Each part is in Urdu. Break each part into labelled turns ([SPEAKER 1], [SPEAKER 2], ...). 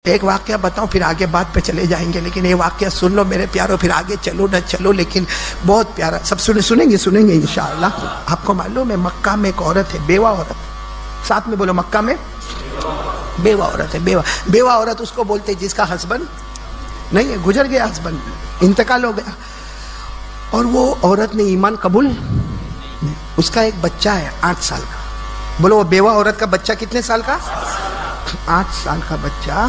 [SPEAKER 1] ایک واقعہ بتاؤں پھر آگے بات پہ چلے جائیں گے، لیکن یہ واقعہ سن لو میرے پیاروں، پھر آگے چلو نہ چلو، لیکن بہت پیارا، سب سنیں گے انشاءاللہ۔ آپ کو معلوم ہے مکہ میں ایک عورت ہے، بیوہ عورت، ساتھ میں بولو مکہ میں بیوہ عورت ہے۔ بیوہ عورت اس کو بولتے جس کا ہسبینڈ نہیں ہے، گزر گیا ہسبینڈ، انتقال ہو گیا، اور وہ عورت نے ایمان قبول، اس کا ایک بچہ ہے 8 سال کا۔ بولو وہ بیوہ عورت کا بچہ کتنے سال کا؟ 8 سال کا بچہ۔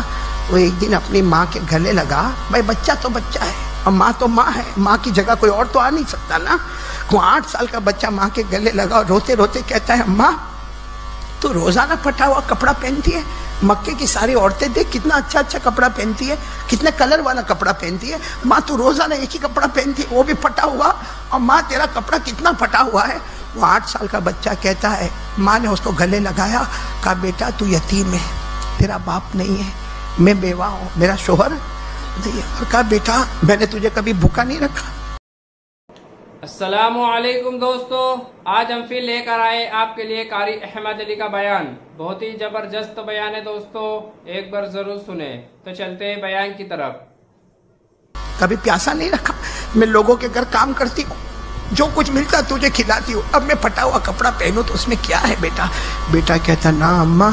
[SPEAKER 1] وہ ایک دن اپنی ماں کے گلے لگا، بھائی بچہ تو بچہ ہے اور ماں تو ماں ہے، ماں کی جگہ کوئی اور تو آ نہیں سکتا نا۔ وہ 8 سال کا بچہ ماں کے گلے لگا اور روتے روتے کہتا ہے، اماں تو روزانہ پھٹا ہوا کپڑا پہنتی ہے، مکے کی ساری عورتیں دیکھ کتنا اچھا اچھا کپڑا پہنتی ہے، کتنے کلر والا کپڑا پہنتی ہے، ماں تو روزانہ ایک ہی کپڑا پہنتی ہے وہ بھی پھٹا ہوا، اور ماں تیرا کپڑا کتنا پھٹا ہوا ہے۔ وہ 8 سال کا بچہ کہتا ہے، ماں نے اس کو گلے لگایا، کہا بیٹا تو یتیم ہے، تیرا باپ نہیں ہے، میں بیوہ ہوں، میرا شوہر نہیں ہے، اور کہا بیٹا میں نے تجھے کبھی بھوکا نہیں رکھا۔
[SPEAKER 2] السلام علیکم دوستو، آج ہم پھر لے کر آئے آپ کے لیے قاری احمد علی کا بیان، بہت ہی زبردست بیان ہے دوستو، ایک بار ضرور سنیں۔ تو چلتے ہیں بیان کی طرف۔
[SPEAKER 1] کبھی پیاسا نہیں رکھا، میں لوگوں کے گھر کام کرتی ہوں، جو کچھ ملتا تجھے کھلاتی ہوں، اب میں پھٹا ہوا کپڑا پہنوں تو اس میں کیا ہے بیٹا؟ بیٹا کہتا نا اماں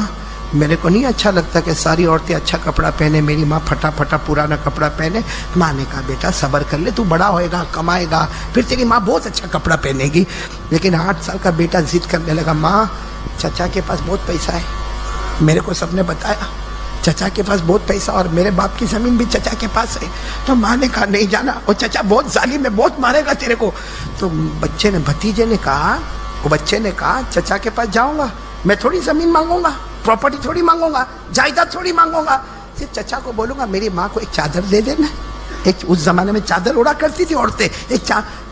[SPEAKER 1] میرے کو نہیں اچھا لگتا کہ ساری عورتیں اچھا کپڑا پہنے، میری ماں پھٹا پھٹا پرانا کپڑا پہنے۔ ماں نے کہا بیٹا صبر کر لے، تو بڑا ہوئے گا، کمائے گا، پھر تیری ماں بہت اچھا کپڑا پہنے گی۔ لیکن 8 سال کا بیٹا ضد کرنے لگا، ماں چچا کے پاس بہت پیسہ ہے، میرے کو سب نے بتایا چچا کے پاس بہت پیسہ، اور میرے باپ کی زمین بھی چچا کے پاس ہے۔ تو ماں نے کہا نہیں جانا، وہ چچا بہت ظالم ہے، بہت مارے گا تیرے کو۔ تو بھتیجے نے کہا، وہ بچے نے کہا چچا کے پاس جاؤں گا، میں تھوڑی زمین مانگوں گا، پراپرٹی تھوڑی مانگوں گا، جائیداد تھوڑی مانگوں گا، صرف چچا کو بولوں گا میری ماں کو ایک چادر دے دینا۔ اس زمانے میں چادر اڑا کرتی تھی عورتیں،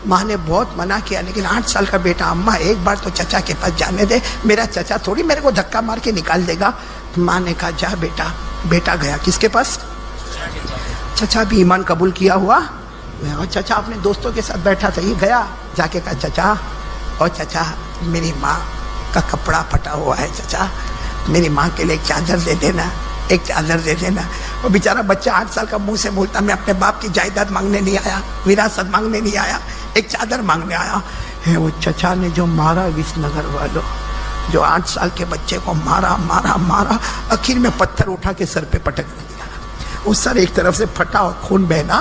[SPEAKER 1] ماں نے بہت منع کیا، لیکن 8 سال کا بیٹا، اماں ایک بار تو چچا کے پاس جانے دے، میرا چچا تھوڑی میرے کو دھکا مار کے نکال دے گا۔ ماں نے کہا جا بیٹا۔ بیٹا گیا کس کے پاس؟ چچا بھی ایمان قبول کیا ہوا، اور چچا اپنے دوستوں کے ساتھ بیٹھا تھا، یہ گیا جا کے کہا چچا، اور چچا میری ماں کا کپڑا پھٹا ہوا ہے، چچا میری ماں کے لیے ایک چادر دے دینا، ایک چادر دے دینا۔ وہ بیچارہ بچہ 8 سال کا منہ سے بولتا، میں اپنے باپ کی جائیداد مانگنے نہیں آیا، وراثت مانگنے نہیں آیا، ایک چادر مانگنے آیا۔ وہ چچا نے جو مارا وس نگر والوں، جو 8 سال کے بچے کو مارا مارا مارا، آخر میں پتھر اٹھا کے سر پہ پٹک دیا، وہ سر ایک طرف سے پھٹا اور خون بہنا،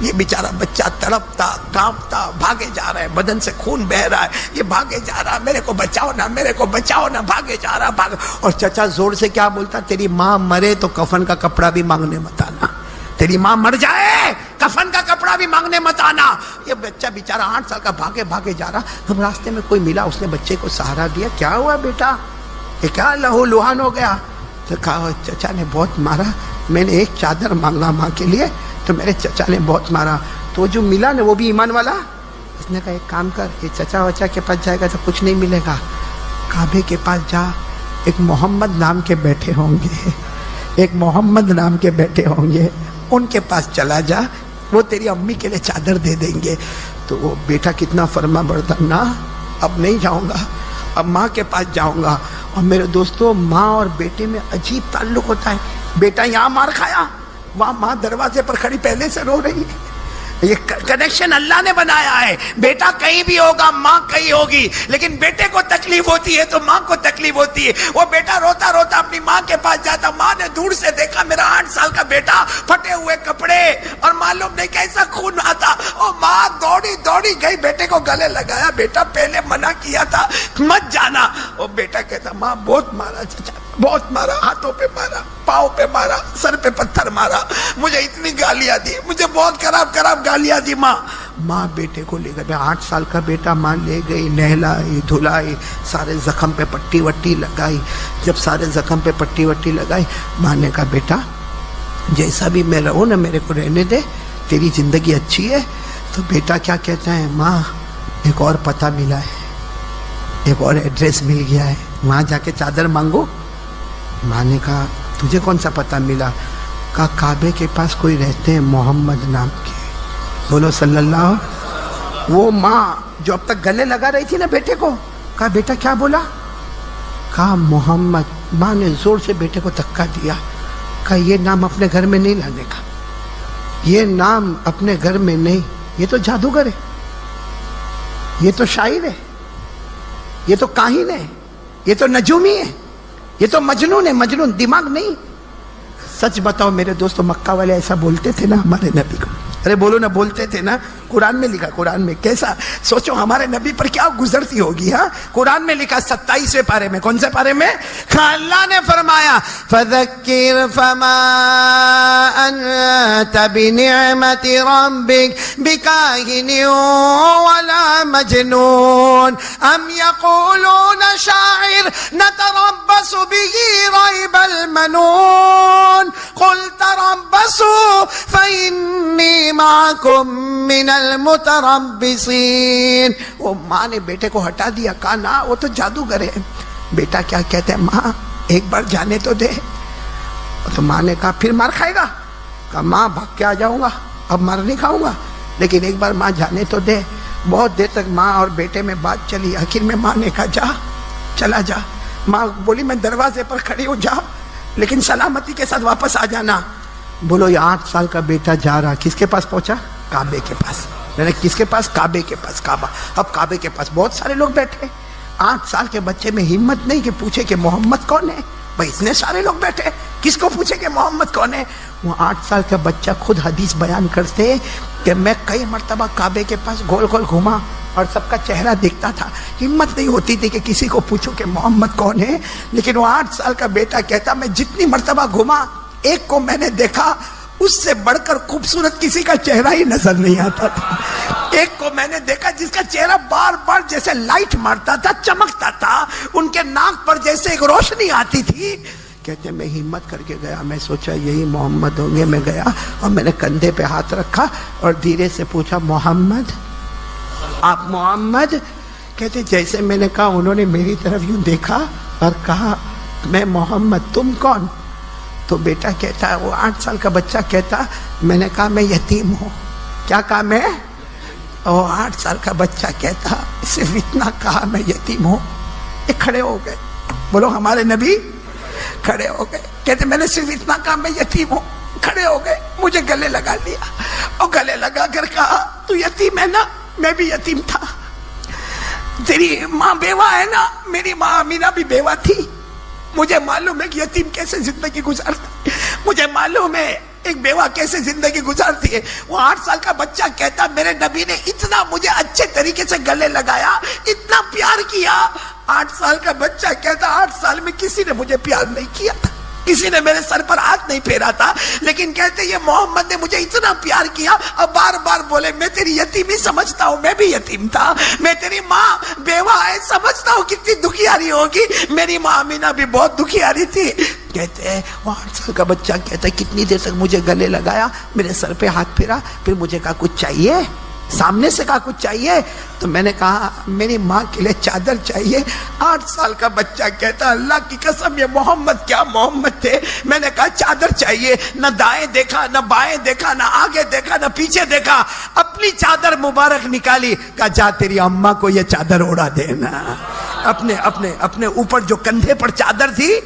[SPEAKER 1] یہ بیچارہ بچہ تڑپتا کانپتا بھاگے جا رہا ہے، بدن سے خون بہ رہا ہے، یہ بھاگے جا رہا ہے، میرے کو بچاؤ نا، میرے کو بچاؤ نا، بھاگے جا رہا بھاگ۔ اور چچا زور سے کیا بولتا، تیری ماں مرے تو کفن کا کپڑا بھی مانگنے مت آنا، تیری ماں مر جائے کفن کا کپڑا بھی مانگنے مت آنا۔ یہ بچہ بیچارہ 8 سال کا بھاگے بھاگے جا رہا، ہم راستے میں کوئی ملا، اس نے بچے کو سہارا دیا، کیا ہوا بیٹا، یہ کیا لہو لہان ہو گیا؟ تو کہا چچا نے بہت مارا، میں نے ایک چادر مانگا ماں کے لیے تو میرے چچا نے بہت مارا، تو جو ملا نا وہ بھی ایمان والا۔ اس نے کہا ایک کام کر، یہ چچا وچا کے پاس جائے گا تو کچھ نہیں ملے گا، کعبے کے پاس جا، ایک محمد نام کے بیٹھے ہوں گے، ایک محمد نام کے بیٹھے ہوں گے، ان کے پاس چلا جا، وہ تیری امی کے لیے چادر دے دیں گے۔ تو وہ بیٹا کتنا فرما بردار، نا اب نہیں جاؤں گا، اب ماں کے پاس جاؤں گا۔ اور میرے دوستو ماں اور بیٹے میں عجیب تعلق ہوتا ہے، بیٹا یہاں مار کھایا، وہاں ماں دروازے پر کھڑی پہلے سے رو رہی ہے، یہ کنیکشن اللہ نے بنایا ہے۔ بیٹا کہیں بھی ہوگا، ماں کہیں ہوگی، لیکن بیٹے کو تکلیف ہوتی ہے تو ماں کو تکلیف ہوتی ہے۔ وہ بیٹا روتا روتا اپنی ماں کے پاس جاتا، ماں نے دور سے دیکھا میرا 8 سال کا بیٹا، پھٹے ہوئے کپڑے اور معلوم نہیں کیسا خون آتا، اور ماں دوڑی دوڑی گئی، بیٹے کو گلے لگایا، بیٹا پہلے منع کیا تھا مت جانا۔ وہ بیٹا کہتا ماں بہت مارا چچا، بہت مارا، ہاتھوں پہ مارا، پاؤں پہ مارا، سر پہ پتھر مارا، مجھے اتنی گالیاں دی، مجھے بہت خراب خراب گالیاں دی۔ ماں بیٹے کو لے گئی، 8 سال کا بیٹا ماں لے گئی، نہلائی دھلائی، سارے زخم پہ پٹی وٹی لگائی۔ جب سارے زخم پہ پٹی وٹی لگائی، ماں نے کہا بیٹا جیسا بھی میں رہوں نا، میرے کو رہنے دے، تیری زندگی اچھی ہے۔ تو بیٹا کیا کہتا ہے، ماں ایک اور پتہ ملا ہے، ایک اور ایڈریس مل گیا ہے، وہاں جا کے چادر مانگو۔ ماں نے کہا تجھے کون سا پتہ ملا؟ کہا کعبے کے پاس کوئی رہتے ہیں محمد نام کے، بولو صلی اللہ۔ وہ ماں جو اب تک گلے لگا رہی تھی نا بیٹے کو، کہا بیٹا کیا بولا؟ کہا محمد۔ ماں نے زور سے بیٹے کو دھکا دیا، کہا یہ نام اپنے گھر میں نہیں لانے کا، یہ نام اپنے گھر میں نہیں، یہ تو جادوگر ہے، یہ تو شاعر ہے، یہ تو کاہن ہے، یہ تو نجومی ہے، یہ تو مجنون ہے، مجنون دماغ نہیں۔ سچ بتاؤ میرے دوستو، مکہ والے ایسا بولتے تھے نا ہمارے نبی کو؟ ارے بولو نا، بولتے تھے نا؟ قرآن میں لکھا، قرآن میں کیسا سوچو ہمارے نبی پر کیا گزرتی ہوگی۔ ہاں قرآن میں لکھا 27ویں پارے میں، کون سے پارے میں؟ اللہ نے فرمایا فذکر فما انت بنعمت ربک بکاہن ولا مجنون ام یقولون شاعر نتربص به ریب المنون قل تربصوا فإنی معکم من المتربصین۔ وہ ماں نے بیٹے کو ہٹا دیا، کہا نا وہ تو جادوگر ہے۔ بیٹا کیا کہتے ہیں؟ ماں ایک بار جانے تو دے۔ تو ماں نے کہا پھر مار کھائے گا؟ کہا ماں بھاگ کے آ جاؤں گا، اب مار نہیں کھاؤں گا، لیکن ایک بار ماں جانے تو دے۔ بہت دیر تک ماں اور بیٹے میں بات چلی، آخر میں ماں نے کہا جا، چلا جا۔ ماں بولی میں دروازے پر کھڑی ہوں، جا لیکن سلامتی کے ساتھ واپس آ جانا۔ بولو یہ 8 سال کا بیٹا جا رہا، کس کے پاس پہنچا؟ کعبے کے پاس۔ کس کے پاس؟ کعبے کے پاس۔ کعبہ، اب کعبے کے پاس بہت سارے لوگ بیٹھے، 8 سال کے بچے میں ہمت نہیں کہ پوچھے کہ محمد کون ہے؟ بھائی اتنے سارے لوگ بیٹھے، کس کو پوچھے کہ محمد کون ہے؟ وہ 8 سال کا بچہ خود حدیث بیان کرتے کہ میں کئی مرتبہ کعبے کے پاس گول گول گھوما اور سب کا چہرہ دیکھتا تھا، ہمت نہیں ہوتی تھی کہ کسی کو پوچھوں کہ محمد کون ہے، لیکن وہ 8 سال کا بیٹا کہتا میں جتنی مرتبہ گھوما ایک کو میں نے دیکھا اس سے بڑھ کر خوبصورت کسی کا چہرہ ہی نظر نہیں آتا تھا۔ ایک کو میں نے دیکھا جس کا چہرہ بار بار جیسے لائٹ مارتا تھا، چمکتا تھا، ان کے ناک پر جیسے ایک روشنی آتی تھی۔ کہتے میں ہمت کر کے گیا، میں سوچا یہی محمد ہوں گے۔ میں گیا اور میں نے کندھے پہ ہاتھ رکھا اور دھیرے سے پوچھا محمد، آپ محمد؟ کہتے جیسے میں نے کہا انہوں نے میری طرف یوں دیکھا اور کہا میں محمد، تم کون؟ تو بیٹا کہتا ہے، وہ 8 سال کا بچہ کہتا میں نے کہا میں یتیم ہوں۔ کیا کہا میں؟ اور 8 سال کا بچہ کہتا صرف اتنا کہا میں یتیم ہوں۔ یہ کھڑے ہو گئے، بولو ہمارے نبی کھڑے ہو گئے، کہتے میں نے صرف اتنا کہا میں یتیم ہوں۔ کھڑے ہو گئے، مجھے گلے لگا لیا اور گلے لگا کر کہا تو یتیم ہے نا؟ میں بھی یتیم تھا۔ تیری ماں بیوہ ہے نا؟ میری ماں آمینہ بھی بیوہ تھی۔ مجھے معلوم ہے کہ یتیم کیسے زندگی گزارتا ہے، مجھے معلوم ہے ایک بیوہ کیسے زندگی گزارتی ہے۔ وہ 8 سال کا بچہ کہتا میرے نبی نے اتنا مجھے اچھے طریقے سے گلے لگایا، اتنا پیار کیا۔ 8 سال کا بچہ کہتا 8 سال میں کسی نے مجھے پیار نہیں کیا تھا، کسی نے میرے سر پر ہاتھ نہیں پھیرا تھا، لیکن کہتے یہ محمد نے مجھے اتنا پیار کیا اور بار بار بولے میں تیری یتیمی سمجھتا ہوں، میں بھی یتیم تھا، میں تیری ماں بیوہ ہے سمجھتا ہوں کتنی دکھیاری ہوگی، میری ماں آمینہ بھی بہت دکھیاری تھی۔ کہتے ہیں وہ 8 سال کا بچہ کہتا ہے کتنی دیر تک مجھے گلے لگایا، میرے سر پہ ہاتھ پھیرا، پھر مجھے کہا کچھ چاہیے؟ سامنے سے کہا کچھ چاہیے؟ تو میں نے کہا میری ماں کے لیے چادر چاہیے۔ 8 سال کا بچہ کہتا اللہ کی قسم یہ محمد کیا محمد تھے؟ میں نے کہا چادر چاہیے، نہ دائیں دیکھا نہ بائیں دیکھا نہ آگے دیکھا نہ پیچھے دیکھا، اپنی چادر مبارک نکالی، کہا جا تیری اماں کو یہ چادر اڑا دینا۔ اپنے اوپر جو کندھے پر چادر تھی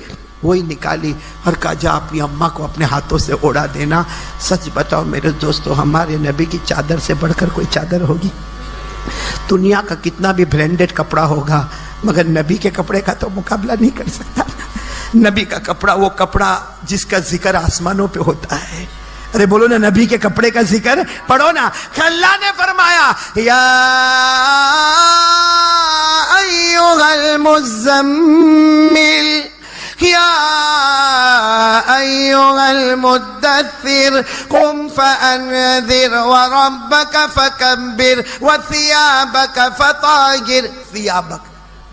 [SPEAKER 1] وہی نکالی اور کہا جا اپنی اماں کو اپنے ہاتھوں سے اڑا دینا۔ سچ بتاؤ میرے دوستو، ہمارے نبی کی چادر سے بڑھ کر کوئی چادر ہوگی؟ دنیا کا کتنا بھی برانڈڈ کپڑا ہوگا مگر نبی کے کپڑے کا تو مقابلہ نہیں کر سکتا۔ نبی کا کپڑا وہ کپڑا جس کا ذکر آسمانوں پہ ہوتا ہے۔ ارے بولو نا نبی کے کپڑے کا ذکر پڑھو نا۔ اللہ نے فرمایا یا ایھا المزمل یا ایھا المدثر قم فانذر وربک فکبر وثیابک فطہر۔ ثیابک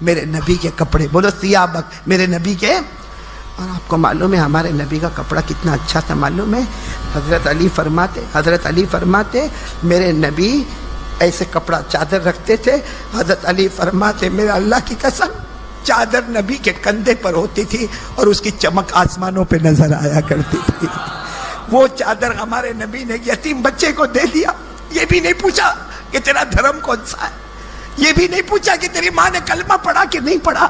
[SPEAKER 1] میرے نبی کے کپڑے، بولو ثیابک میرے نبی کے۔ اور آپ کو معلوم ہے ہمارے نبی کا کپڑا کتنا اچھا تھا معلوم ہے؟ حضرت علی فرماتے میرے نبی ایسے کپڑا چادر رکھتے تھے، حضرت علی فرماتے میرے اللہ کی قسم چادر نبی کے کندھے پر ہوتی تھی اور اس کی چمک آسمانوں پہ نظر آیا کرتی تھی۔ وہ چادر ہمارے نبی نے یتیم بچے کو دے دیا، یہ بھی نہیں پوچھا کہ تیرا دھرم کون سا ہے، یہ بھی نہیں پوچھا کہ تیری ماں نے کلمہ پڑھا کہ نہیں پڑھا،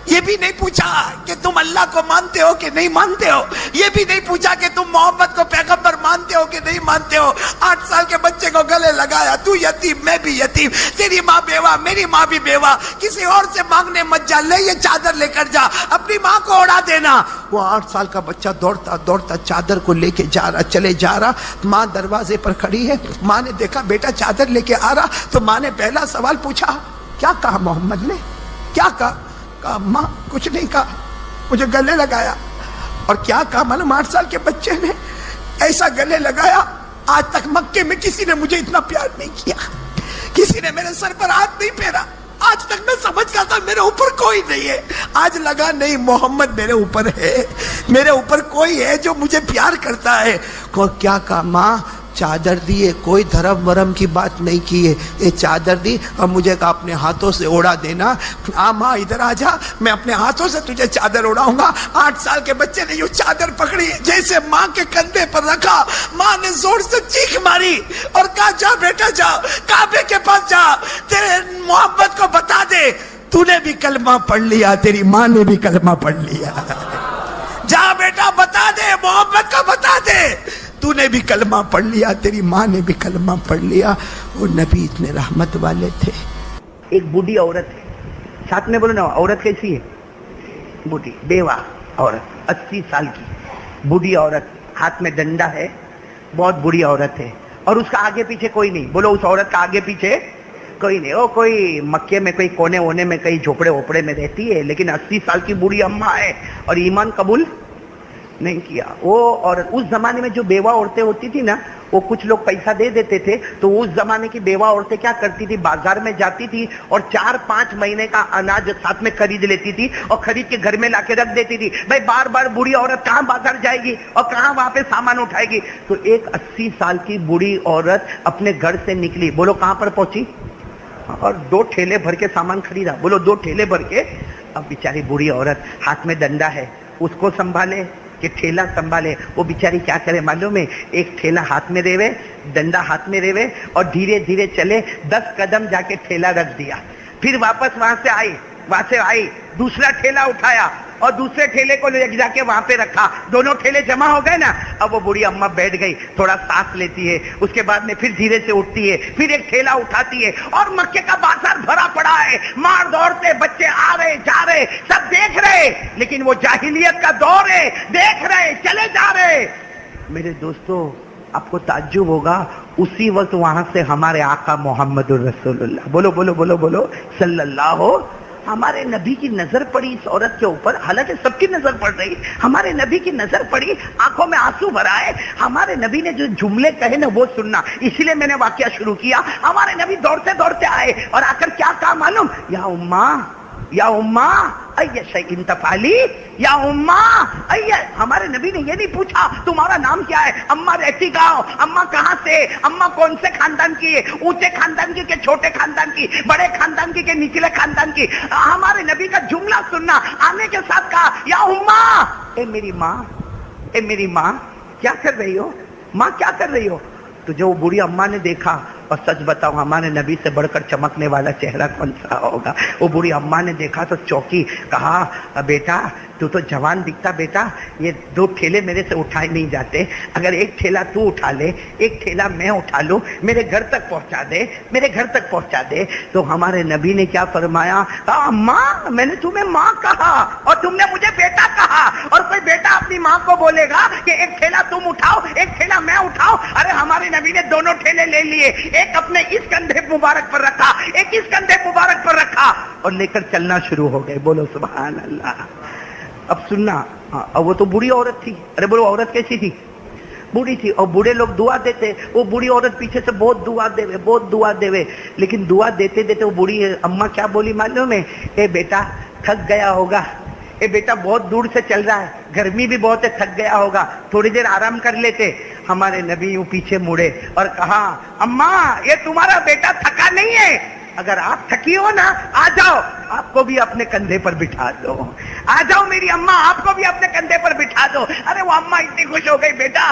[SPEAKER 1] یہ بھی نہیں پوچھا کہ تم اللہ کو مانتے ہو کہ نہیں مانتے ہو، یہ بھی نہیں پوچھا کہ تم محمد کو پیغمبر مانتے ہو کہ نہیں مانتے ہو۔ 8 سال کے بچے کو گلے لگایا، تو یتیم میں بھی یتیم، تیری ماں بیوہ میری ماں بھی بیوہ، کسی اور سے مانگنے مت جا، لے یہ چادر لے کر جا، اپنی ماں کو اڑا دینا۔ وہ 8 سال کا بچہ دوڑتا دوڑتا چادر کو لے کے جا رہا، چلے جا رہا، ماں دروازے پر کھڑی ہے۔ ماں نے دیکھا بیٹا چادر لے کے آ رہا، تو ماں نے پہلا سوال پوچھا، کیا کہا محمد نے؟ کیا کہا؟ کہا ماں کچھ نہیں کہا، مجھے گلے لگایا۔ اور کیا کہا معلوم؟ 8 سال کے بچے نے ایسا گلے لگایا، آج تک مکے میں کسی نے مجھے اتنا پیار نہیں کیا، کسی نے میرے سر پر ہاتھ نہیں پھیرا، آج تک میں سمجھتا تھا میرے اوپر کوئی نہیں ہے، آج لگا نہیں محمد میرے اوپر ہے، میرے اوپر کوئی ہے جو مجھے پیار کرتا ہے۔ کیا کہا؟ ماں چادر دیے، کوئی دھرم ورم کی بات نہیں کی ہے، یہ چادر دی اور مجھے کہا اپنے ہاتھوں سے اڑا دینا۔ ماں ادھر آ جا، میں اپنے ہاتھوں سے تجھے چادر اڑاؤں گا۔ 8 سال کے بچے نے یوں چادر پکڑی، جیسے ماں کے کندھے پر رکھا، ماں نے زور سے چیخ ماری اور کہا جا بیٹا جا، کعبے کے پاس جا، تیرے محمد کو بتا دے تو نے بھی کلمہ پڑھ لیا، تیری ماں نے بھی کلمہ پڑھ لیا، جا بیٹا بتا دے، محمد کو بتا دے تو نے بھی کلمہ پڑھ لیا، تیری ماں نے بھی کلمہ پڑھ لیا۔ وہ نبی اتنے رحمت والے تھے۔
[SPEAKER 3] ایک بوڑھی عورت ہے، ساتھ میں بولو نا، عورت کیسی ہے؟ بوڑھی بیوہ عورت، 80 سال کی بوڑھی عورت، ہاتھ میں ڈنڈا ہے، بہت بری عورت ہے، اور اس کا آگے پیچھے کوئی نہیں۔ بولو اس عورت کا آگے پیچھے کوئی نہیں، وہ کوئی مکے میں کوئی کونے وونے میں کئی جھوپڑے ووپڑے میں رہتی ہے، لیکن 80 سال کی بوڑھی اماں ہے اور ایمان قبول نہیں کیا۔ وہ اور اس زمانے میں جو بیوہ عورتیں ہوتی تھی نا، وہ کچھ لوگ پیسہ دے دیتے تھے تو اس زمانے کی بیوہ عورتیں کیا کرتی تھی، بازار میں جاتی تھی اور 4-5 مہینے کا اناج ساتھ میں خرید لیتی تھی اور خرید کے گھر میں لا کے رکھ دیتی تھی۔ بھائی بار بار بوڑھی عورت کہاں بازار جائے گی اور کہاں وہاں پہ سامان اٹھائے گی؟ تو ایک 80 سال کی بوڑھی عورت اپنے گھر سے نکلی، بولو کہاں پر پہنچی؟ اور 2 ٹھیلے بھر کے سامان خریدا، بولو 2 ٹھیلے بھر کے۔ اب بیچاری بوڑھی عورت ہاتھ میں ڈنڈا ہے، اس کو سنبھالے کہ ٹھیلا سنبھالے، وہ بیچاری کیا کرے معلوم ہے؟ ایک ٹھیلا ہاتھ میں ریوے، ڈنڈا ہاتھ میں ریوے اور دھیرے دھیرے چلے، 10 قدم جا کے ٹھیلا رکھ دیا، پھر واپس وہاں سے آئی دوسرا ٹھیلا اٹھایا اور دوسرے ٹھیلے کو لے جا کے وہاں پہ رکھا، دونوں ٹھیلے جمع ہو گئے نا۔ اب وہ بوڑھی اماں بیٹھ گئی، تھوڑا سانس لیتی ہے، اس کے بعد میں پھر دھیرے سے اٹھتی ہے، پھر ایک ٹھیلا اٹھاتی ہے، اور مکے کا بازار بھرا پڑا ہے، مار دوڑتے بچے آ رہے جا رہے، سب دیکھ رہے، لیکن وہ جاہلیت کا دور ہے، دیکھ رہے چلے جا رہے۔ میرے دوستو آپ کو تعجب ہوگا، اسی وقت وہاں سے ہمارے آقا محمد الرسول اللہ، بولو بولو بولو بولو صلی اللہ، ہمارے نبی کی نظر پڑی اس عورت کے اوپر، حالانکہ سب کی نظر پڑ رہی، ہمارے نبی کی نظر پڑی، آنکھوں میں آنسو بھر آئے۔ ہمارے نبی نے جو جملے کہے نا وہ سننا، اسی لیے میں نے واقعہ شروع کیا۔ ہمارے نبی دوڑتے دوڑتے آئے اور آ کر کیا کہا معلوم؟ یا اماں یا اماں ای شیء تفعلی، یا اماں ای، ہمارے نبی نے یہ نہیں پوچھا تمہارا نام کیا ہے، اماں رہتی کہاں، اماں کہاں سے، اماں کون سے خاندان کی ہے، اونچے خاندان کی کہ چھوٹے خاندان کی، بڑے خاندان کی کہ نچلے خاندان کی۔ ہمارے نبی کا جملہ سننا، آنے کے ساتھ کہا یا اماں، اے میری ماں، اے میری ماں کیا کر رہی ہو، ماں کیا کر رہی ہو؟ تو جو بوڑھی اماں نے دیکھا، اور سچ بتاؤ ہمارے نبی سے بڑھ کر چمکنے والا چہرہ کون سا ہوگا؟ وہ بوڑھی اماں نے دیکھا تو چوکی، کہا بیٹا تو جوان دکھتا بیٹا، یہ 2 ٹھیلے میرے سے اٹھائے نہیں جاتے، اگر ایک ٹھیلا تو اٹھا لے، ایک ٹھیلا میں اٹھا لوں، میرے گھر تک پہنچا دے، میرے گھر تک پہنچا دے۔ تو ہمارے نبی نے کیا فرمایا؟ کہا ماں، میں نے تمہیں ماں کہا اور تم نے مجھے بیٹا کہا، اور کوئی بیٹا اپنی ماں کو بولے گا کہ ایک ٹھیلا تم اٹھاؤ ایک ٹھیلا میں اٹھاؤ؟ ارے ہمارے نبی نے دونوں ٹھیلے لے لیے، ایک اپنے اس کندھے مبارک پر رکھا، ایک اس کندھے مبارک پر رکھا، اور لے کر چلنا شروع ہو گئے۔ بولو سبحان اللہ۔ اب سننا، اب وہ تو بوڑھی عورت تھی، ارے بولو عورت کیسی تھی؟ بوڑھی تھی، اور بوڑھے لوگ دعا دیتے، وہ بوڑھی عورت پیچھے سے بہت دعا دے، لیکن دعا دیتے دیتے وہ بوڑھی اماں کیا بولی معلوم ہے؟ اے بیٹا تھک گیا ہوگا، اے بیٹا بہت دور سے چل رہا ہے، گرمی بھی بہت ہے، تھک گیا ہوگا، تھوڑی دیر آرام کر لیتے۔ ہمارے نبی یوں پیچھے مڑے اور کہا اماں یہ تمہارا بیٹا تھکا نہیں ہے، اگر آپ تھکی ہو نا آ جاؤ، آپ کو بھی اپنے کندھے پر بٹھا دو، آ جاؤ میری اماں، آپ کو بھی اپنے کندھے پر بٹھا دو۔ ارے وہ اماں اتنی خوش ہو گئی، بیٹا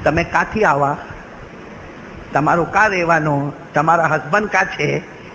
[SPEAKER 3] તમે કાથી આવા, તમારો કા રહેવાનો, તમારા હસબન્ડ કા છે,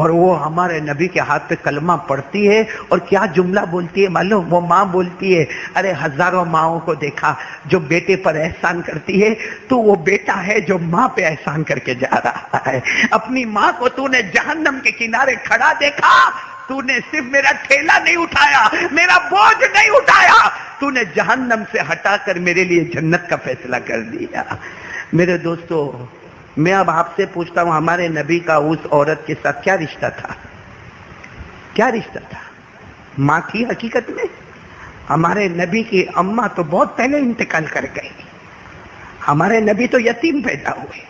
[SPEAKER 3] اور وہ ہمارے نبی کے ہاتھ پہ کلمہ پڑھتی ہے اور کیا جملہ بولتی ہے معلوم؟ وہ ماں بولتی ہے ارے ہزاروں ماؤں کو دیکھا جو بیٹے پر احسان کرتی ہے، تو وہ بیٹا ہے جو ماں پہ احسان کر کے جا رہا ہے۔ اپنی ماں کو تو نے جہنم کے کنارے کھڑا دیکھا، تو نے صرف میرا ٹھیلا نہیں اٹھایا، میرا بوجھ نہیں اٹھایا، تو نے جہنم سے ہٹا کر میرے لیے جنت کا فیصلہ کر دیا۔ میرے دوستو، میں اب آپ سے پوچھتا ہوں، ہمارے نبی کا اس عورت کے ساتھ کیا رشتہ تھا؟ کیا رشتہ تھا؟ ماں کی حقیقت میں ہمارے نبی کی اماں تو بہت پہلے انتقال کر گئی۔ ہمارے نبی تو یتیم پیدا ہوئے،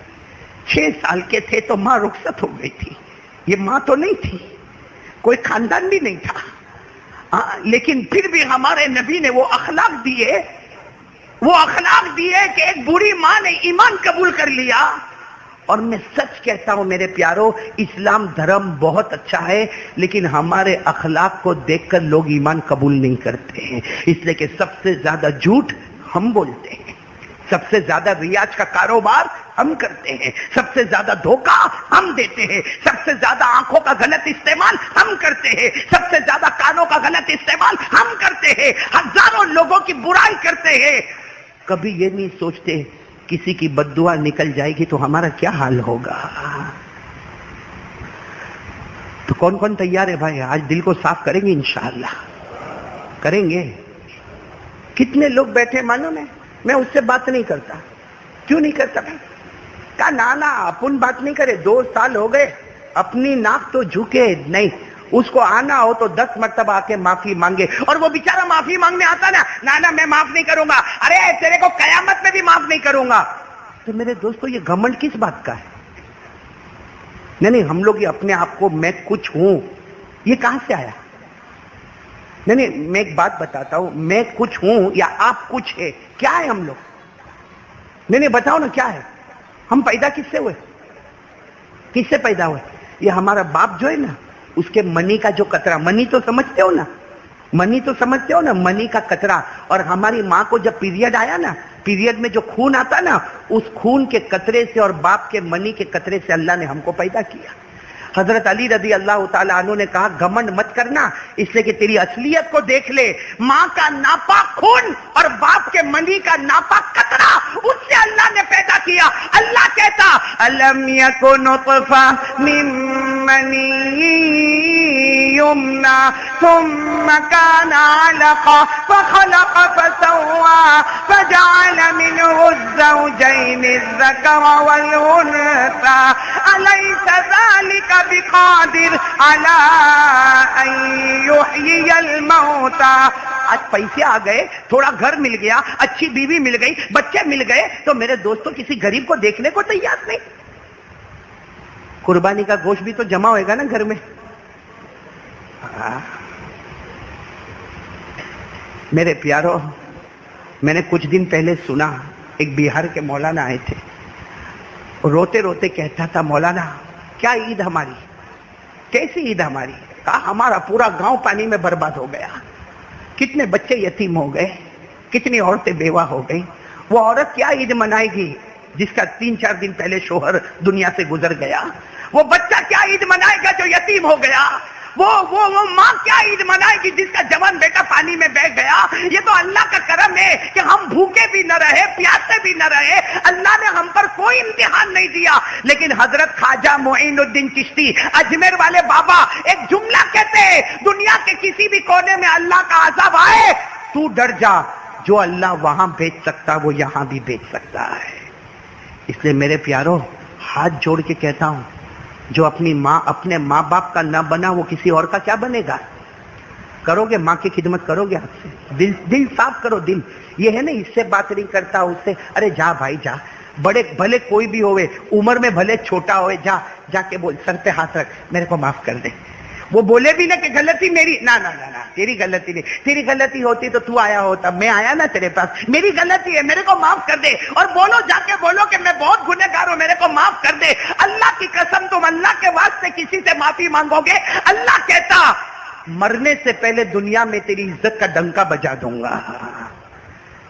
[SPEAKER 3] 6 سال کے تھے تو ماں رخصت ہو گئی تھی۔ یہ ماں تو نہیں تھی، کوئی خاندان بھی نہیں تھا، لیکن پھر بھی ہمارے نبی نے وہ اخلاق دیے، کہ ایک بوڑھی ماں نے ایمان قبول کر لیا۔ اور میں سچ کہتا ہوں میرے پیارو، اسلام دھرم بہت اچھا ہے، لیکن ہمارے اخلاق کو دیکھ کر لوگ ایمان قبول نہیں کرتے ہیں، اس لیے کہ سب سے زیادہ جھوٹ ہم بولتے ہیں، سب سے زیادہ ریاض کا کاروبار ہم کرتے ہیں، سب سے زیادہ دھوکہ ہم دیتے ہیں، سب سے زیادہ آنکھوں کا غلط استعمال ہم کرتے ہیں، سب سے زیادہ کانوں کا غلط استعمال ہم کرتے ہیں، ہزاروں لوگوں کی برائی کرتے ہیں۔ کبھی یہ نہیں سوچتے کسی کی بد دعا نکل جائے گی تو ہمارا کیا حال ہوگا۔ تو کون کون تیار ہے بھائی؟ آج دل کو صاف کریں گے انشاءاللہ، کریں گے۔ کتنے لوگ بیٹھے معلوم ہے، میں اس سے بات نہیں کرتا۔ کیوں نہیں کرتا بھائی؟ کہا نانا اپن بات نہیں کرے، 2 سال ہو گئے، اپنی ناک تو جھکے نہیں، اس کو آنا ہو تو 10 مرتبہ آ کے معافی مانگے، اور وہ بیچارہ معافی مانگنے آتا نا، نانا میں معاف نہیں کروں گا، ارے تیرے کو قیامت میں بھی معاف نہیں کروں گا۔ تو میرے دوستو یہ گھمنڈ کس بات کا ہے؟ نہیں، ہم لوگ یہ اپنے آپ کو میں کچھ ہوں، یہ کہاں سے آیا؟ نہیں، میں ایک بات بتاتا ہوں، میں کچھ ہوں یا آپ کچھ ہے، کیا ہے ہم لوگ؟ نہیں بتاؤ نا کیا ہے؟ ہم پیدا کس سے ہوئے؟ کس سے پیدا ہوئے؟ یہ ہمارا باپ جو ہے نا، اس کے منی کا جو قطرہ، منی تو سمجھتے ہو نا، منی تو سمجھتے ہو نا، منی کا قطرہ، اور ہماری ماں کو جب پیریڈ آیا نا، پیریڈ میں جو خون آتا نا، اس خون کے قطرے سے اور باپ کے منی کے قطرے سے اللہ نے ہم کو پیدا کیا۔ حضرت علی رضی اللہ تعالیٰ عنہ نے کہا گھمنڈ مت کرنا، اس لیے کہ تیری اصلیت کو دیکھ لے، ماں کا ناپاک خون اور باپ کے منی کا ناپاک قطرہ، اس سے اللہ نے پیدا کیا۔ اللہ کہتا الم یکن نطفہ من منی یمنی ثم کان علقہ فخلق فسوی فجعل منہ الزوجین الذکر والانثی الیس ذلک بقادر علی ان یحیی الموتى۔ آج پیسے آ گئے، تھوڑا گھر مل گیا، اچھی بیوی مل گئی، بچے مل گئے، تو میرے دوستوں کسی غریب کو دیکھنے کو تیار نہیں۔ قربانی کا گوشت بھی تو جمع ہوئے گا نا گھر میں۔ میرے پیارو، میں نے کچھ دن پہلے سنا ایک بہار کے مولانا آئے تھے، روتے روتے کہتا تھا مولانا کیا عید ہماری، کیسی عید ہماری؟ کہا ہمارا پورا گاؤں پانی میں برباد ہو گیا، کتنے بچے یتیم ہو گئے، کتنی عورتیں بیوہ ہو گئی۔ وہ عورت کیا عید منائے گی جس کا 3-4 دن پہلے شوہر دنیا سے گزر گیا؟ وہ بچہ کیا عید منائے گا جو یتیم ہو گیا؟ وہ ماں کیا عید منائے گی جس کا جوان بیٹا پانی میں بہ گیا؟ یہ تو اللہ کا کرم ہے کہ ہم بھوکے بھی نہ رہے، پیاسے بھی نہ رہے، اللہ نے ہم پر کوئی امتحان نہیں دیا۔ لیکن حضرت خواجہ معین الدین چشتی اجمیر والے بابا ایک جملہ کہتے ہیں، دنیا کے کسی بھی کونے میں اللہ کا عذاب آئے تو ڈر جا، جو اللہ وہاں بھیج سکتا وہ یہاں بھی بھیج سکتا ہے۔ اس لیے میرے پیارو ہاتھ جوڑ کے کہتا ہوں، جو اپنی ماں اپنے ماں باپ کا نہ بنا وہ کسی اور کا کیا بنے گا؟ کرو گے ماں کی خدمت کرو گے؟ آپ سے دل صاف کرو۔ دل یہ ہے نا، اس سے بات نہیں کرتا، اس سے ارے جا بھائی جا، بڑے بھلے کوئی بھی ہوئے، عمر میں بھلے چھوٹا ہوئے، جا کے بول سر پہ ہاتھ رکھ میرے کو معاف کر دے۔ وہ بولے بھی نہ کہ غلطی میری، نہ تیری غلطی نہیں، تیری غلطی ہوتی تو آیا ہوتا، میں آیا نا تیرے پاس، میری غلطی ہے، میرے کو معاف کر دے۔ اور بولو، جا کے بولو کہ میں بہت گنہگار ہوں، میرے کو معاف کر دے۔ اللہ کی قسم تم اللہ کے واسطے کسی سے معافی مانگو گے، اللہ کہتا مرنے سے پہلے دنیا میں تیری عزت کا ڈنکا بجا دوں گا۔